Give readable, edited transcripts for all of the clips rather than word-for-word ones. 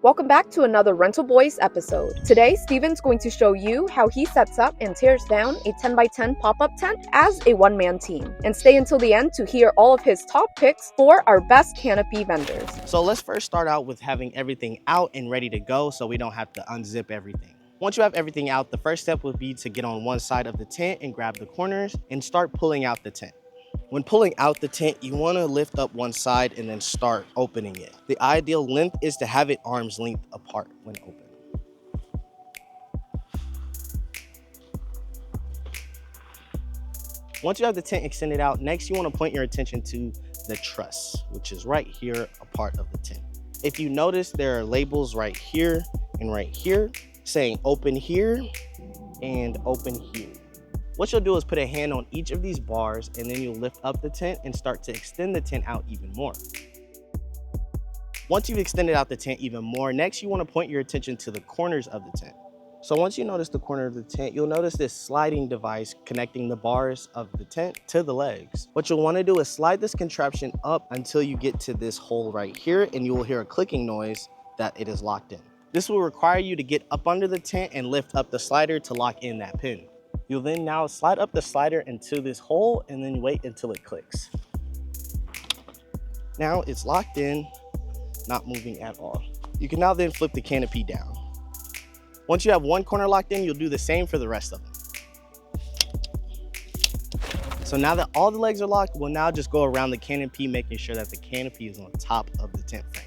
Welcome back to another Rental Boys episode. Today, Steven's going to show you how he sets up and tears down a 10x10 pop-up tent as a one-man team. And stay until the end to hear all of his top picks for our best canopy vendors. So let's first start out with having everything out and ready to go so we don't have to unzip everything. Once you have everything out, the first step would be to get on one side of the tent and grab the corners and start pulling out the tent. When pulling out the tent, you want to lift up one side and then start opening it. The ideal length is to have it arm's length apart when open. Once you have the tent extended out, next you want to point your attention to the truss, which is right here, a part of the tent. If you notice, there are labels right here and right here saying open here and open here. What you'll do is put a hand on each of these bars and then you'll lift up the tent and start to extend the tent out even more. Once you've extended out the tent even more, next you want to point your attention to the corners of the tent. So once you notice the corner of the tent, you'll notice this sliding device connecting the bars of the tent to the legs. What you'll want to do is slide this contraption up until you get to this hole right here and you will hear a clicking noise that it is locked in. This will require you to get up under the tent and lift up the slider to lock in that pin. You'll then now slide up the slider into this hole and then wait until it clicks. Now it's locked in, not moving at all. You can now then flip the canopy down. Once you have one corner locked in, you'll do the same for the rest of them. So now that all the legs are locked, we'll now just go around the canopy, making sure that the canopy is on top of the tent frame.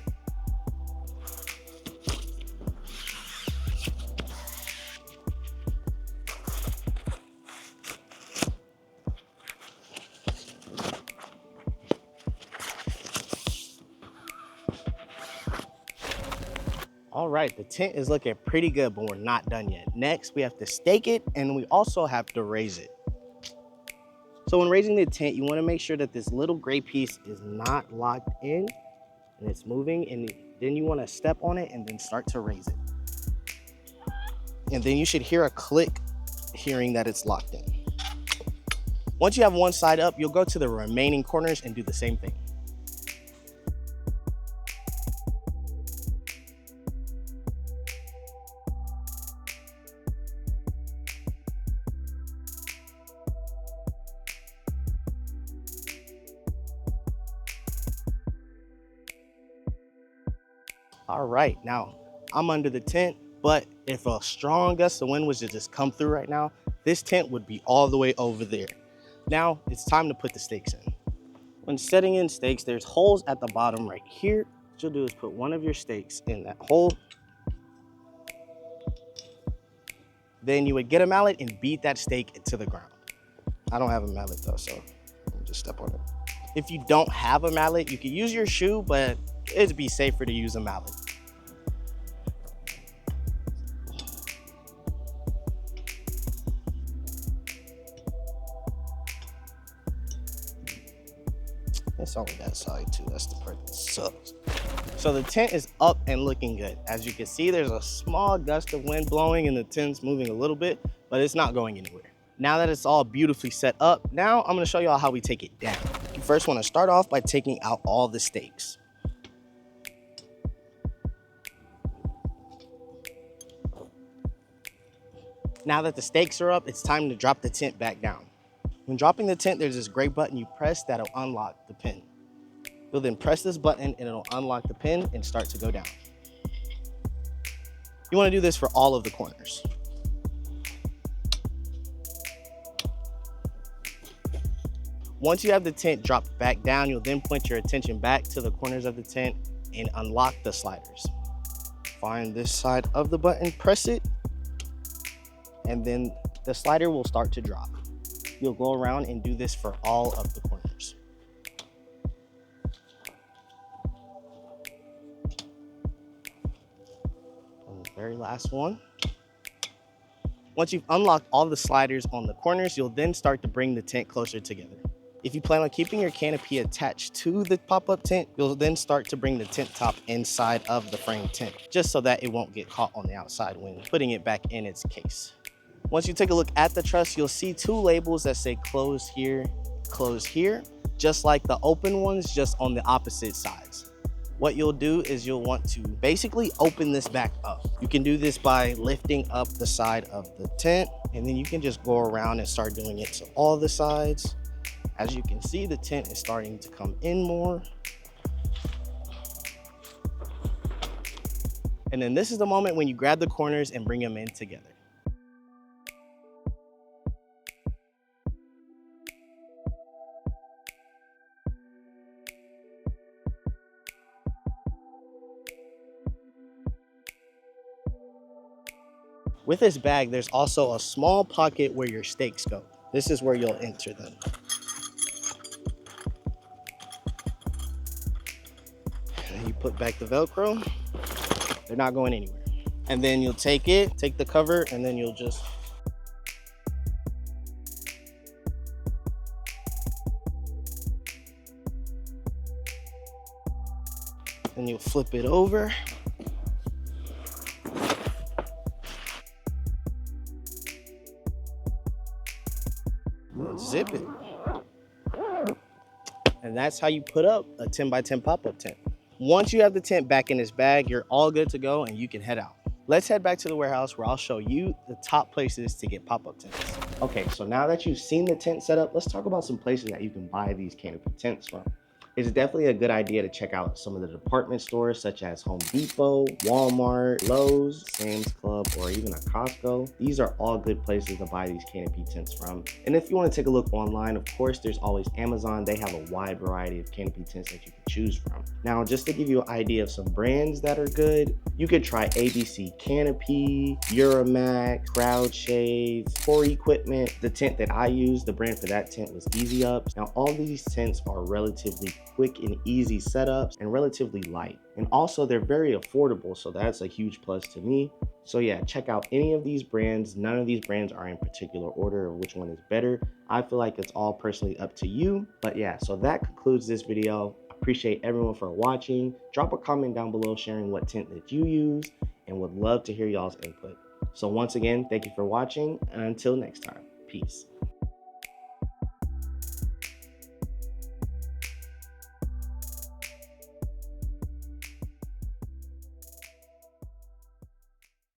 All right, the tent is looking pretty good, but we're not done yet. Next, we have to stake it and we also have to raise it. So when raising the tent, you want to make sure that this little gray piece is not locked in and it's moving, and then you want to step on it and then start to raise it. And then you should hear a click, hearing that it's locked in. Once you have one side up, you'll go to the remaining corners and do the same thing. All right, now I'm under the tent, but if a strong gust of wind was to just come through right now, this tent would be all the way over there. Now it's time to put the stakes in. When setting in stakes, there's holes at the bottom right here. What you'll do is put one of your stakes in that hole. Then you would get a mallet and beat that stake into the ground. I don't have a mallet though, so let me just step on it. If you don't have a mallet, you can use your shoe, but it'd be safer to use a mallet. It's only that side too, that's the part that sucks. So the tent is up and looking good. As you can see, there's a small gust of wind blowing and the tent's moving a little bit, but it's not going anywhere. Now that it's all beautifully set up, now I'm gonna show y'all how we take it down. You first wanna start off by taking out all the stakes. Now that the stakes are up, it's time to drop the tent back down. When dropping the tent, there's this gray button you press that'll unlock the pin. You'll then press this button and it'll unlock the pin and start to go down. You want to do this for all of the corners. Once you have the tent dropped back down, you'll then point your attention back to the corners of the tent and unlock the sliders. Find this side of the button, press it, and then the slider will start to drop. You'll go around and do this for all of the corners. And the very last one. Once you've unlocked all the sliders on the corners, you'll then start to bring the tent closer together. If you plan on keeping your canopy attached to the pop-up tent, you'll then start to bring the tent top inside of the frame tent, just so that it won't get caught on the outside when putting it back in its case. Once you take a look at the truss, you'll see two labels that say close here, just like the open ones, just on the opposite sides. what you'll do is you'll want to basically open this back up. You can do this by lifting up the side of the tent, and then you can just go around and start doing it to all the sides. As you can see, the tent is starting to come in more. And then this is the moment when you grab the corners and bring them in together. With this bag, there's also a small pocket where your stakes go. This is where you'll enter them. And you put back the Velcro. They're not going anywhere. And then you'll take the cover, and then you'll just then you'll flip it over. Zip it. And that's how you put up a 10 by 10 pop-up tent. Once you have the tent back in its bag, you're all good to go and you can head out. Let's head back to the warehouse where I'll show you the top places to get pop-up tents. Okay, so now that you've seen the tent setup, let's talk about some places that you can buy these canopy tents from. It's definitely a good idea to check out some of the department stores such as Home Depot, Walmart, Lowe's, Sam's Club, or even a Costco. These are all good places to buy these canopy tents from. And if you want to take a look online, of course, there's always Amazon. They have a wide variety of canopy tents that you can choose from. Now, just to give you an idea of some brands that are good, you could try ABC Canopy, Euramac, Crowd Shades, Core Equipment. The tent that I used, the brand for that tent was Easy Ups. Now, all these tents are relatively quick and easy setups and relatively light. And also they're very affordable, so that's a huge plus to me. So yeah, check out any of these brands. None of these brands are in particular order of which one is better. I feel like it's all personally up to you. But yeah, so that concludes this video. Appreciate everyone for watching. Drop a comment down below sharing what tent that you use, and would love to hear y'all's input. So once again, thank you for watching, and until next time, peace.